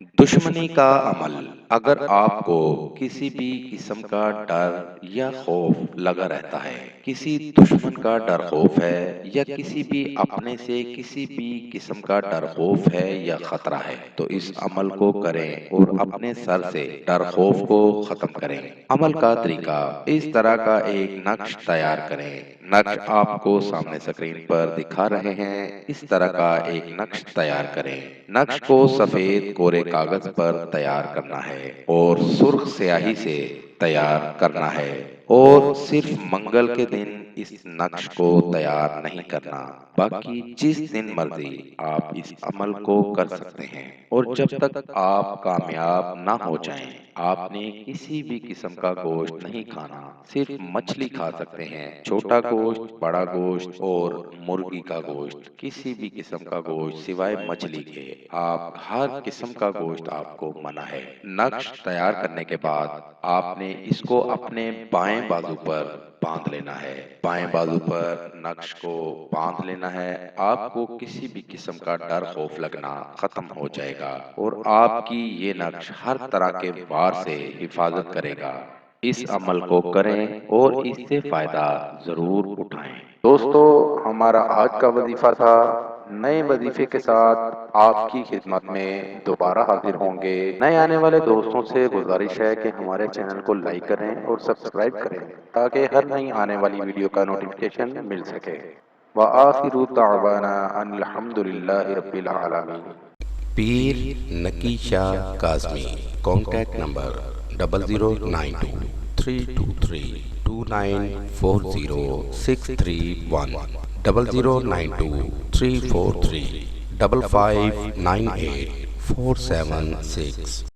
دشمنی کا عمل۔ اگر آپ کو کسی بھی قسم کا ڈر یا خوف لگا رہتا ہے، کسی دشمن کا ڈر خوف ہے یا کسی بھی اپنے سے کسی بھی قسم کا ڈر خوف ہے یا خطرہ ہے، تو اس عمل کو کریں اور اپنے سر سے ڈر خوف کو ختم کریں۔ عمل کا طریقہ: اس طرح کا ایک نقش تیار کریں۔ نقش آپ کو سامنے اسکرین پر دکھا رہے ہیں۔ اس طرح کا ایک نقش تیار کریں۔ نقش کو سفید کورے کاغذ پر تیار کرنا ہے اور سرخ سیاہی سے تیار کرنا ہے، اور صرف منگل کے دن اس نقش کو تیار نہیں کرنا، باقی جس دن مرضی آپ اس عمل کو کر سکتے ہیں، اور جب تک آپ کامیاب نہ ہو جائیں آپ نے کسی بھی قسم کا گوشت نہیں کھانا، صرف مچھلی کھا سکتے ہیں، چھوٹا گوشت، بڑا گوشت اور مرغی کا گوشت، کسی بھی قسم کا گوشت سوائے مچھلی کے، آپ ہر قسم کا گوشت آپ کو منع ہے۔ نقش تیار کرنے کے بعد آپ نے اس کو اپنے بائیں بازو پر باندھ لینا ہے۔ بائیں بازو پر نقش کو باندھ لینا ہے، آپ کو کسی بھی قسم کا ڈر خوف لگنا ختم ہو جائے گا، اور آپ کی یہ نقش ہر طرح کے وار سے حفاظت کرے گا۔ اس عمل کو کریں اور اس سے فائدہ ضرور اٹھائیں۔ دوستو، ہمارا آج کا وظیفہ تھا۔ نئے وظیفے کے ساتھ آپ کی خدمت میں دوبارہ حاضر ہوں گے۔ نئے آنے والے دوستوں سے گزارش ہے کہ ہمارے چینل کو لائک کریں اور سبسکرائب کریں تاکہ ہر نئی آنے والی ویڈیو کا نوٹیفیکیشن مل سکے۔ وآخر دعوانا ان الحمد للہ رب العالمین۔ پیر نکی شاہ کاظمی۔ Contact number 009232940631 00923435598476